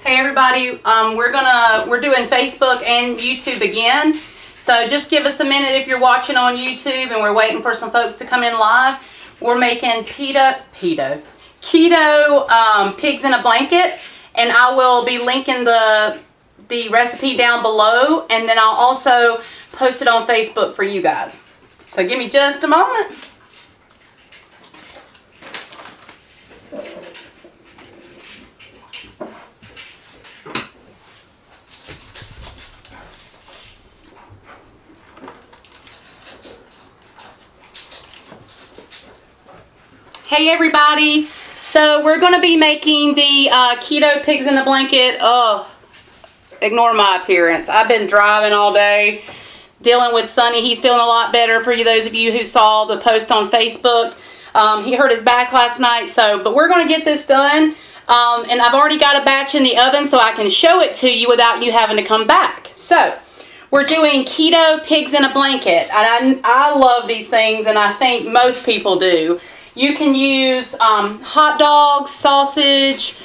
Hey everybody, we're doing Facebook and YouTube again. So just give us a minute if you're watching on YouTube and we're waiting for some folks to come in live. We're making keto pigs in a blanket, and I will be linking the recipe down below, and then I'll also post it on Facebook for you guys. So give me just a moment. Hey everybody, so we're going to be making the keto pigs in a blanket. Oh, ignore my appearance. I've been driving all day, dealing with Sonny. He's feeling a lot better, for those of you who saw the post on Facebook. He hurt his back last night, but we're going to get this done. And I've already got a batch in the oven so I can show it to you without you having to come back. So we're doing keto pigs in a blanket. And I love these things, and I think most people do. You can use hot dogs, sausage,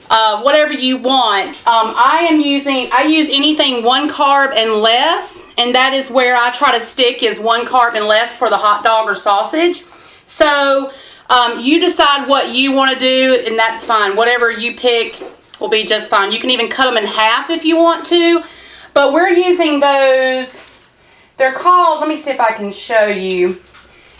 whatever you want. I use anything 1 carb and less, and that is where I try to stick, is 1 carb and less for the hot dog or sausage. So you decide what you want to do, and that's fine. Whatever you pick will be just fine. You can even cut them in half if you want to, but we're using those. They're called, let me see if I can show you.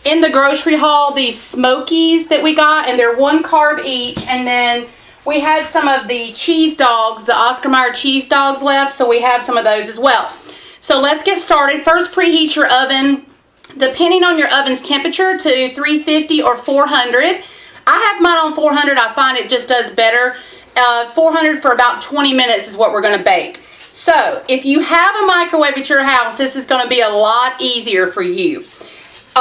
In the grocery haul, these Smokies that we got, and they're 1 carb each. And then we had some of the cheese dogs, the Oscar Mayer cheese dogs left, so we have some of those as well. So let's get started. First, preheat your oven, depending on your oven's temperature, to 350 or 400. I have mine on 400. I find it just does better. 400 for about 20 minutes is what we're going to bake. So if you have a microwave at your house, this is going to be a lot easier for you.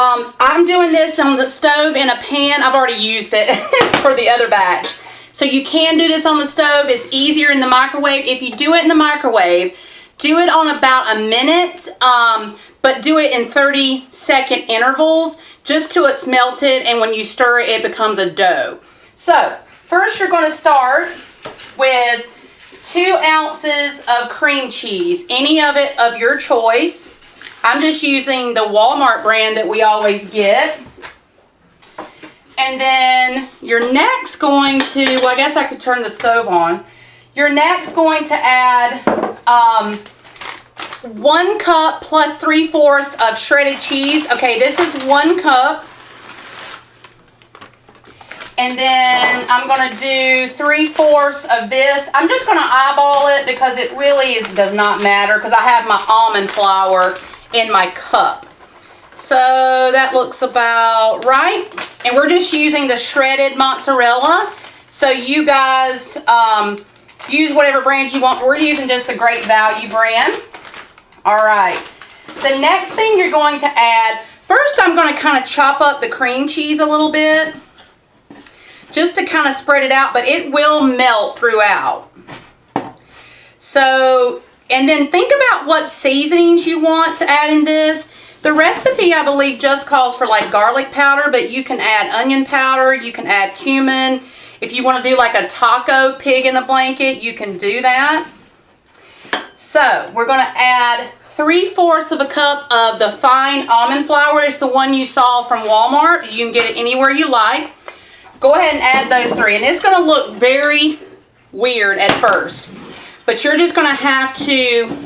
I'm doing this on the stove in a pan. I've already used it for the other batch. So you can do this on the stove. It's easier in the microwave. If you do it in the microwave, do it on about a minute, but do it in 30-second intervals, just till it's melted, and when you stir it, it becomes a dough. So first you're going to start with 2 ounces of cream cheese, any of it of your choice. I'm just using the Walmart brand that we always get. And then you're next going to, well, I guess I could turn the stove on. You're next going to add 1 cup plus 3/4 of shredded cheese. Okay, this is 1 cup. And then I'm going to do 3/4 of this. I'm just going to eyeball it because it really does not matter, because I have my almond flour in my cup. So that looks about right. And we're just using the shredded mozzarella. So you guys use whatever brand you want. We're using just the Great Value brand. All right. The next thing you're going to add, first I'm going to kind of chop up the cream cheese a little bit, just to kind of spread it out, but it will melt throughout. So, and then think about what seasonings you want to add in this. The recipe, I believe, just calls for like garlic powder, but you can add onion powder, you can add cumin. If you want to do like a taco pig in a blanket, you can do that. So we're going to add 3/4 of a cup of the fine almond flour. It's the one you saw from Walmart. You can get it anywhere you like. Go ahead and add those 3. And it's going to look very weird at first, but you're just going to have to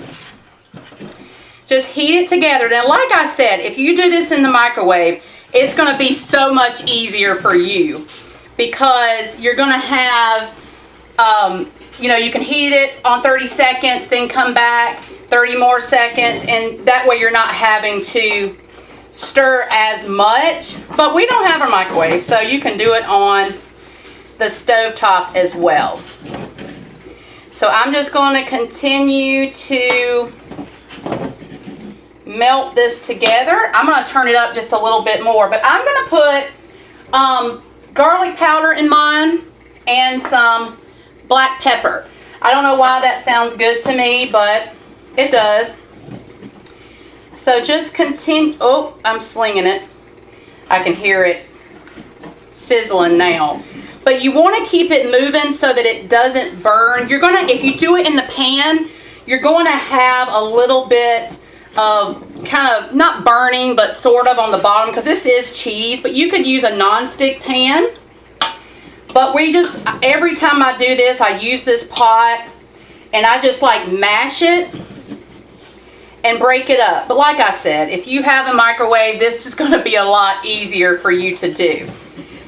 just heat it together. Now, like I said, if you do this in the microwave, it's going to be so much easier for you, because you're going to have, you can heat it on 30 seconds, then come back 30 more seconds, and that way you're not having to stir as much. But we don't have a microwave, so you can do it on the stovetop as well. So I'm just going to continue to melt this together. I'm going to turn it up just a little bit more, but I'm going to put garlic powder in mine and some black pepper. I don't know why that sounds good to me, but it does. So just continue. Oh, I'm slinging it. I can hear it sizzling now. but you want to keep it moving so that it doesn't burn. You're gonna, if you do it in the pan, you're going to have a little bit of kind of not burning, but sort of on the bottom, because this is cheese. But you could use a non-stick pan. But we just, every time I do this, I use this pot and I just like mash it and break it up. But like I said, if you have a microwave, this is going to be a lot easier for you to do.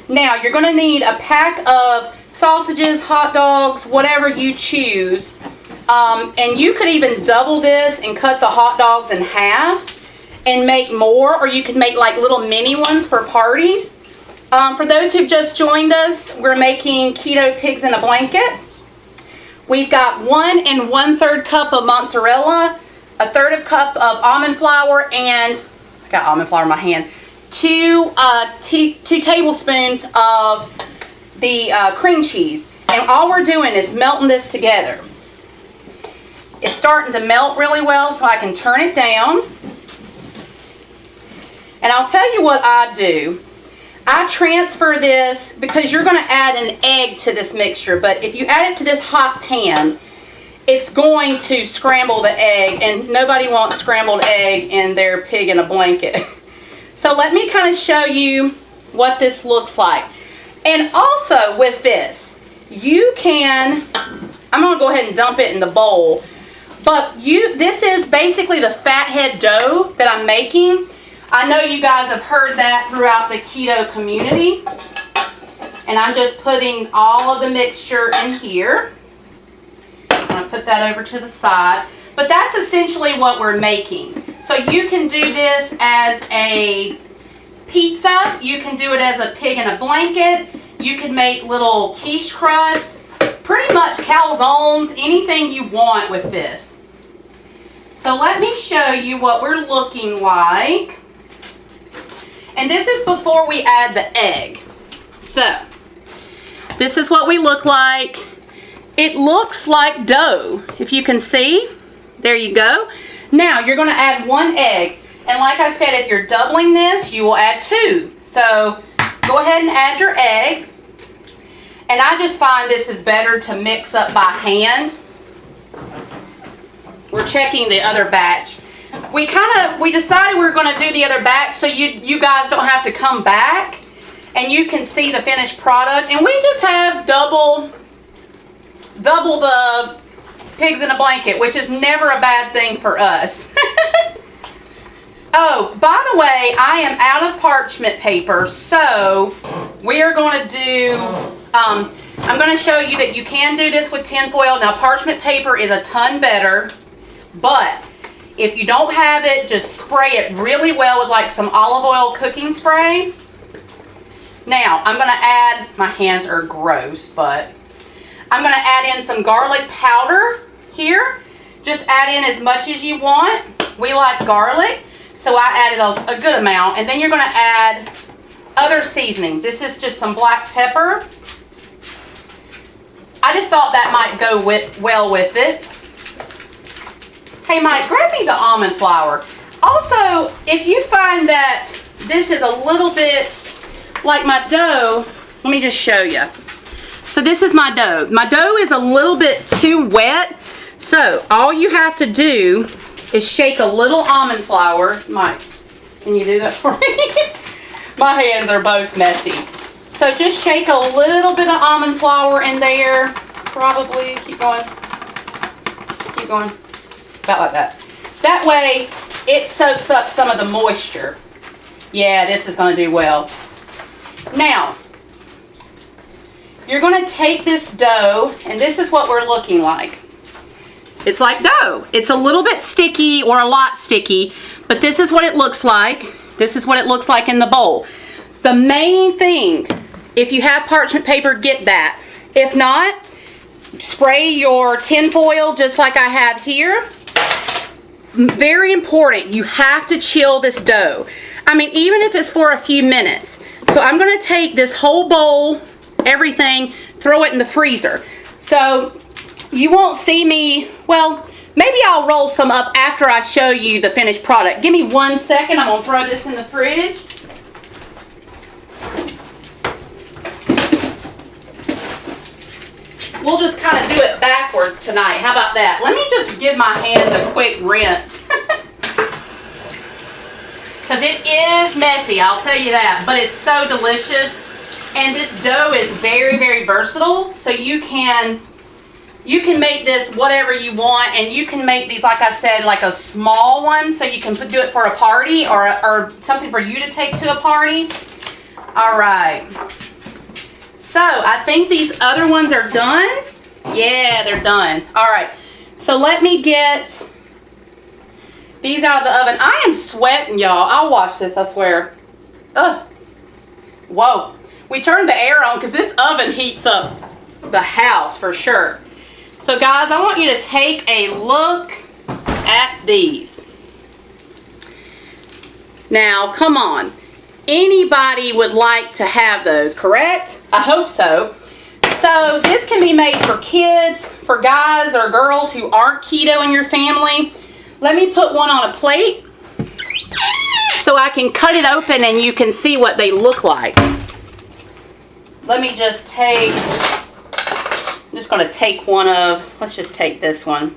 Now, you're going to need a pack of sausages, hot dogs, whatever you choose. And you could even double this and cut the hot dogs in half and make more, or you could make like little mini ones for parties. For those who've just joined us, we're making keto pigs in a blanket. We've got 1 1/3 cup of mozzarella, a 1/3 cup of almond flour, and I got almond flour in my hand. 2 tablespoons of the cream cheese. And all we're doing is melting this together. It's starting to melt really well, so I can turn it down. And I'll tell you what I do. I transfer this, because you're going to add an egg to this mixture, but if you add it to this hot pan, it's going to scramble the egg, and nobody wants scrambled egg in their pig in a blanket. So let me kind of show you what this looks like. And also with this, you can, I'm going to go ahead and dump it in the bowl, but this is basically the fathead dough that I'm making. I know you guys have heard that throughout the keto community. And I'm just putting all of the mixture in here. I'm going to put that over to the side. But that's essentially what we're making. So you can do this as a pizza. You can do it as a pig in a blanket. You can make little quiche crust. Pretty much calzones, anything you want with this. So let me show you what we're looking like. And this is before we add the egg. So, this is what we look like. It looks like dough, if you can see. There you go. Now, you're going to add 1 egg. And like I said, if you're doubling this, you will add 2. So, go ahead and add your egg. And I just find this is better to mix up by hand. We're checking the other batch. We decided we were going to do the other batch so you guys don't have to come back and you can see the finished product. And we just have double the pigs in a blanket, which is never a bad thing for us. Oh, by the way, I am out of parchment paper, so we are going to do, I'm going to show you that you can do this with tin foil. Now, parchment paper is a ton better, but if you don't have it, just spray it really well with like some olive oil cooking spray. Now, I'm going to add, my hands are gross, but I'm going to add in some garlic powder here. Just add in as much as you want. We like garlic, so I added a good amount. And then you're going to add other seasonings. This is just some black pepper. I just thought that might go well with it. Hey Mike, grab me the almond flour. Also, if you find that this is a little bit like my dough, let me just show you. So this is my dough. My dough is a little bit too wet. So all you have to do is shake a little almond flour. Mike, can you do that for me? My hands are both messy. So just shake a little bit of almond flour in there. Probably, keep going. Keep going. About like that. That way it soaks up some of the moisture. Yeah, this is going to do well. Now, you're going to take this dough, and this is what we're looking like. It's like dough. It's a little bit sticky or a lot sticky, but this is what it looks like. This is what it looks like in the bowl. The main thing, if you have parchment paper, get that. If not, spray your tin foil just like I have here. Very important, you have to chill this dough. I mean, even if it's for a few minutes. So I'm going to take this whole bowl, everything, throw it in the freezer. So you won't see me, well, maybe I'll roll some up after I show you the finished product. Give me 1 second, I'm going to throw this in the fridge. we'll just kind of do it backwards tonight. How about that? Let me just give my hands a quick rinse. Because it is messy, I'll tell you that. But it's so delicious. And this dough is very, very versatile. So you can make this whatever you want. And you can make these, like I said, like a small one. So you can do it for a party or something for you to take to a party. All right. So I think these other ones are done. Yeah, they're done. All right. So let me get these out of the oven. I am sweating, y'all. I'll watch this, I swear. Ugh. Whoa. We turned the air on because this oven heats up the house for sure. So guys, I want you to take a look at these. Now, come on. Anybody would like to have those, correct? I hope so. So this can be made for kids, for guys or girls who aren't keto in your family. Let me put one on a plate so I can cut it open and you can see what they look like. Let me just take, I'm just going to take one of, let's just take this one.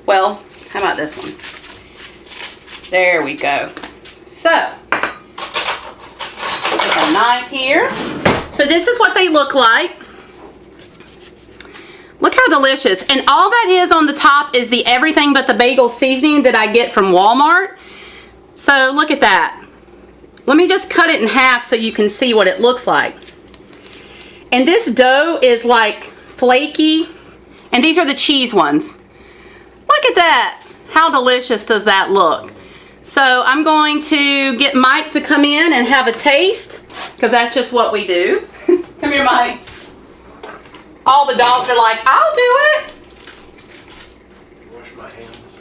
Well, how about this one? There we go. So, with a knife here. So this is what they look like. Look how delicious. And all that is on the top is the everything but the bagel seasoning that I get from Walmart. So look at that. Let me just cut it in half so you can see what it looks like. And this dough is like flaky. And these are the cheese ones. Look at that. How delicious does that look? So I'm going to get Mike to come in and have a taste, because that's just what we do. Come here, Mike. All the dogs are like, I'll do it. Wash my hands.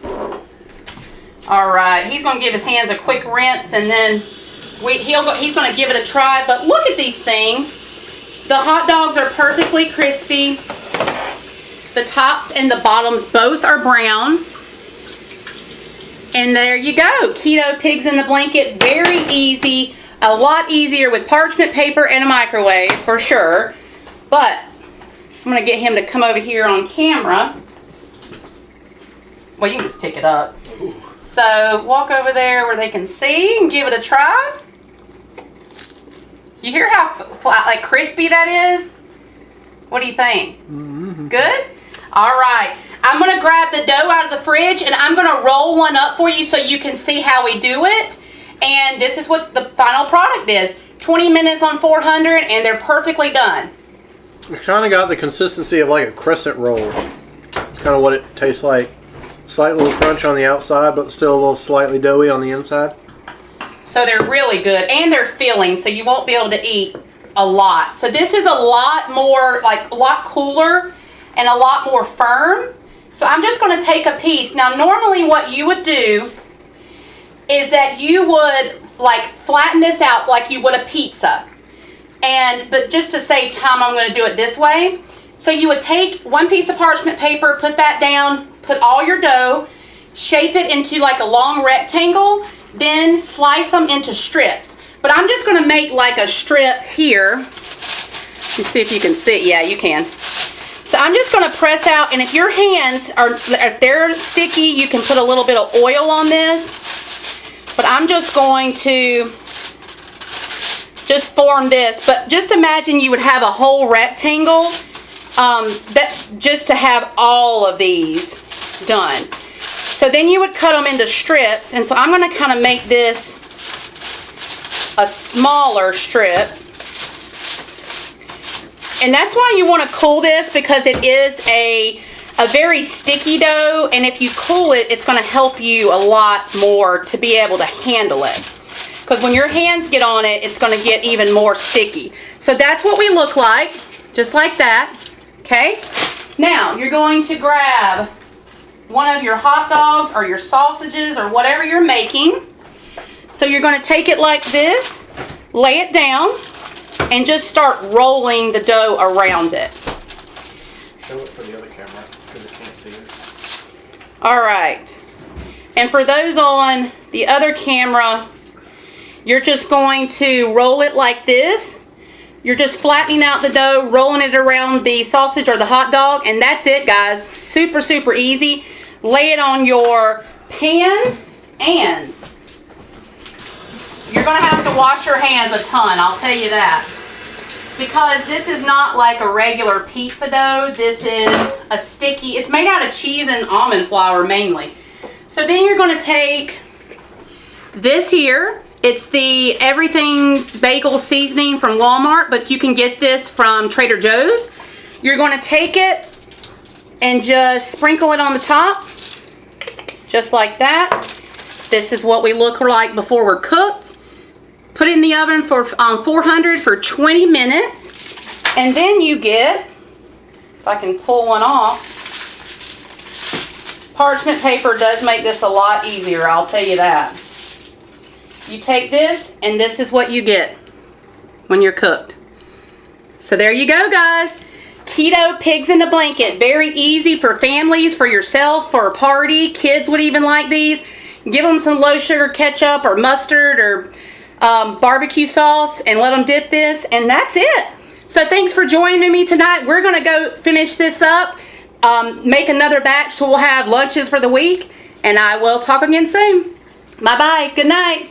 All right, he's going to give his hands a quick rinse, and then he's going to give it a try. But look at these things. The hot dogs are perfectly crispy. The tops and the bottoms both are brown. And there you go. Keto pigs in the blanket. Very easy. A lot easier with parchment paper and a microwave for sure. But I'm going to get him to come over here on camera. Well, you can just pick it up. Ooh. So walk over there where they can see and give it a try. You hear how like crispy that is? What do you think? Mm-hmm. Good? All right. I'm going to grab the dough out of the fridge and I'm going to roll one up for you so you can see how we do it. And this is what the final product is. 20 minutes on 400 and they're perfectly done. It's kind of got the consistency of like a crescent roll. It's kind of what it tastes like. Slight little crunch on the outside, but still a little slightly doughy on the inside. So they're really good and they're filling, so you won't be able to eat a lot. So this is a lot more, like a lot cooler and a lot more firm. So I'm just going to take a piece. Now normally what you would do is that you would like flatten this out like you would a pizza. But just to save time, I'm going to do it this way. So you would take one piece of parchment paper, put that down, put all your dough, shape it into like a long rectangle, then slice them into strips. But I'm just going to make like a strip here. Let's see if you can see. Yeah, you can. So I'm just going to press out, and if your hands are, if they're sticky, you can put a little bit of oil on this. But I'm just going to just form this. But just imagine you would have a whole rectangle just to have all of these done. So then you would cut them into strips, and so I'm going to kind of make this a smaller strip. And that's why you want to cool this, because it is a very sticky dough, and if you cool it, it's going to help you a lot more to be able to handle it. Because when your hands get on it, it's going to get even more sticky. So that's what we look like, just like that. Okay? Now, you're going to grab one of your hot dogs or your sausages or whatever you're making. So you're going to take it like this, lay it down, and just start rolling the dough around it. Show it for the other camera because I can't see it. All right. And for those on the other camera, you're just going to roll it like this. You're just flattening out the dough, rolling it around the sausage or the hot dog, and that's it, guys. Super, super easy. Lay it on your pan, and you're going to have to wash your hands a ton, I'll tell you that. Because this is not like a regular pizza dough. This is a sticky, it's made out of cheese and almond flour mainly. So then you're going to take this here. It's the everything bagel seasoning from Walmart, but you can get this from Trader Joe's. You're going to take it and just sprinkle it on the top, just like that. This is what we look like before we're cooked. Put it in the oven for 400 for 20 minutes, and then you get, if I can pull one off, parchment paper does make this a lot easier, I'll tell you that. You take this, and this is what you get when you're cooked. So there you go, guys. Keto pigs in a blanket. Very easy for families, for yourself, for a party. Kids would even like these. Give them some low sugar ketchup or mustard or barbecue sauce and let them dip this, and that's it. So thanks for joining me tonight. We're going to go finish this up, make another batch so we'll have lunches for the week, and I will talk again soon. Bye-bye. Good night.